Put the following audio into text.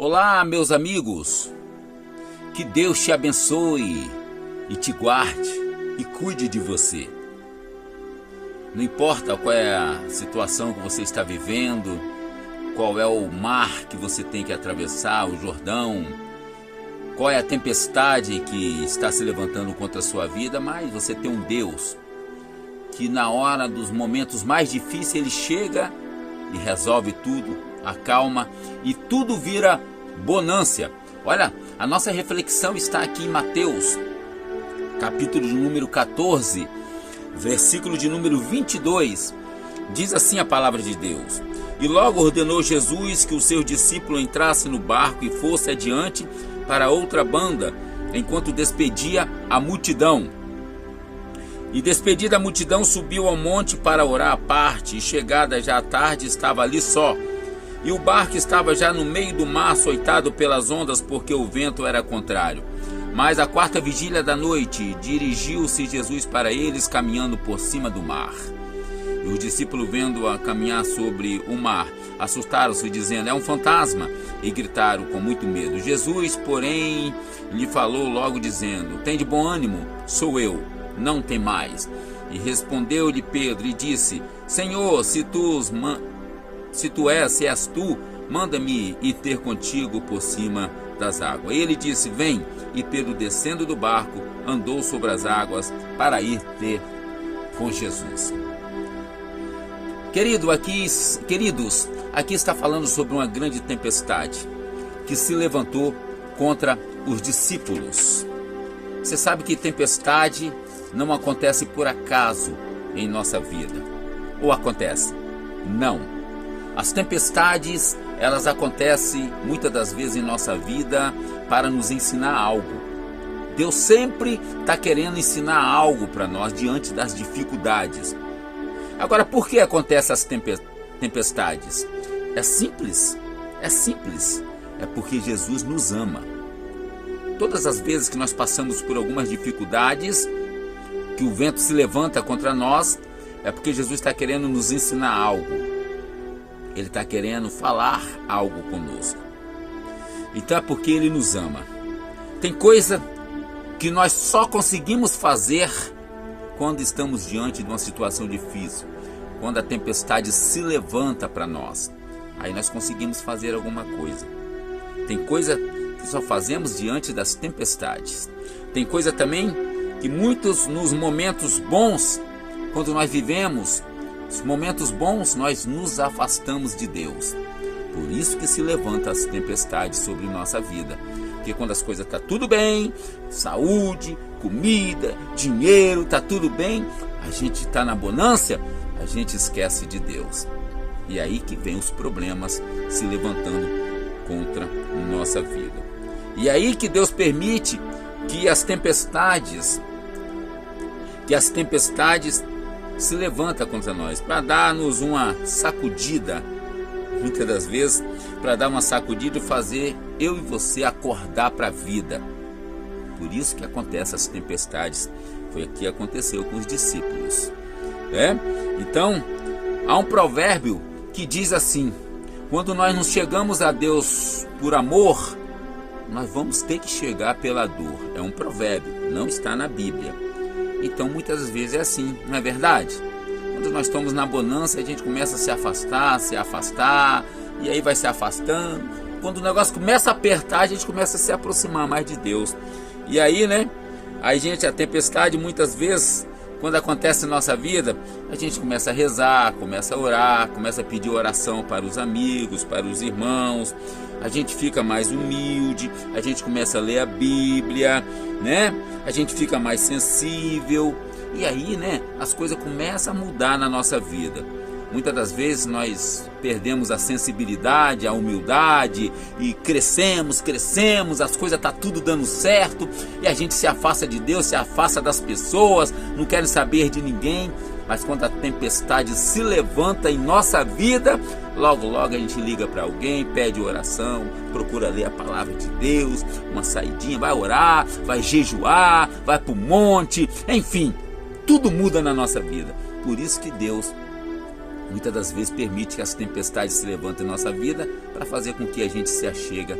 Olá, meus amigos, que Deus te abençoe e te guarde e cuide de você. Não importa qual é a situação que você está vivendo, qual é o mar que você tem que atravessar, o Jordão, qual é a tempestade que está se levantando contra a sua vida, mas você tem um Deus que na hora dos momentos mais difíceis ele chega e resolve tudo, acalma e tudo vira bonância. Olha, a nossa reflexão está aqui em Mateus, capítulo de número 14, versículo de número 22. Diz assim a palavra de Deus: E logo ordenou Jesus que o seu discípulo entrasse no barco e fosse adiante para outra banda, enquanto despedia a multidão. E despedida a multidão, subiu ao monte para orar à parte, e chegada já à tarde, estava ali só. E o barco estava já no meio do mar, açoitado pelas ondas, porque o vento era contrário. Mas à quarta vigília da noite, dirigiu-se Jesus para eles, caminhando por cima do mar. E os discípulos, vendo-a caminhar sobre o mar, assustaram-se, dizendo: é um fantasma, e gritaram com muito medo. Jesus, porém, lhe falou logo, dizendo: tem de bom ânimo, sou eu, não temais. E respondeu-lhe Pedro e disse: Senhor, se és tu, manda-me ir ter contigo por cima das águas. Ele disse: vem. E Pedro, descendo do barco, andou sobre as águas para ir ter com Jesus. Queridos, aqui está falando sobre uma grande tempestade que se levantou contra os discípulos. Você sabe que tempestade não acontece por acaso em nossa vida. Ou acontece? Não. As tempestades, elas acontecem muitas das vezes em nossa vida para nos ensinar algo. Deus sempre está querendo ensinar algo para nós diante das dificuldades. Agora, por que acontecem as tempestades? É simples. É porque Jesus nos ama. Todas as vezes que nós passamos por algumas dificuldades, que o vento se levanta contra nós, é porque Jesus está querendo nos ensinar algo. Ele está querendo falar algo conosco. Então é porque Ele nos ama. Tem coisa que nós só conseguimos fazer quando estamos diante de uma situação difícil, quando a tempestade se levanta para nós. Aí nós conseguimos fazer alguma coisa. Tem coisa que só fazemos diante das tempestades. Tem coisa também que muitos nos momentos bons, quando nós vivemos os momentos bons, nós nos afastamos de Deus. Por isso que se levantam as tempestades sobre nossa vida. Porque quando as coisas estão tudo bem, saúde, comida, dinheiro, está tudo bem, a gente está na bonança, a gente esquece de Deus. E aí que vem os problemas se levantando contra a nossa vida. E aí que Deus permite que as tempestades se levanta contra nós, para dar-nos uma sacudida, muitas das vezes, para dar uma sacudida e fazer eu e você acordar para a vida. Por isso que acontecem as tempestades. Foi aqui que aconteceu com os discípulos. Então, há um provérbio que diz assim: quando nós não chegamos a Deus por amor, nós vamos ter que chegar pela dor. É um provérbio, não está na Bíblia. Então muitas vezes é assim, não é verdade? Quando nós estamos na bonança, a gente começa a se afastar, e aí vai se afastando. Quando o negócio começa a apertar, a gente começa a se aproximar mais de Deus. E aí, a tempestade muitas vezes, quando acontece na nossa vida, a gente começa a rezar, começa a orar, começa a pedir oração para os amigos, para os irmãos. A gente fica mais humilde, a gente começa a ler a Bíblia, a gente fica mais sensível. E aí, as coisas começam a mudar na nossa vida. Muitas das vezes nós perdemos a sensibilidade, a humildade e crescemos, as coisas estão tudo dando certo e a gente se afasta de Deus, se afasta das pessoas, não quer saber de ninguém. Mas quando a tempestade se levanta em nossa vida, logo a gente liga para alguém, pede oração, procura ler a palavra de Deus, uma saidinha, vai orar, vai jejuar, vai para o monte, enfim, tudo muda na nossa vida. Por isso que Deus, muitas das vezes permite que as tempestades se levantem em nossa vida para fazer com que a gente se achega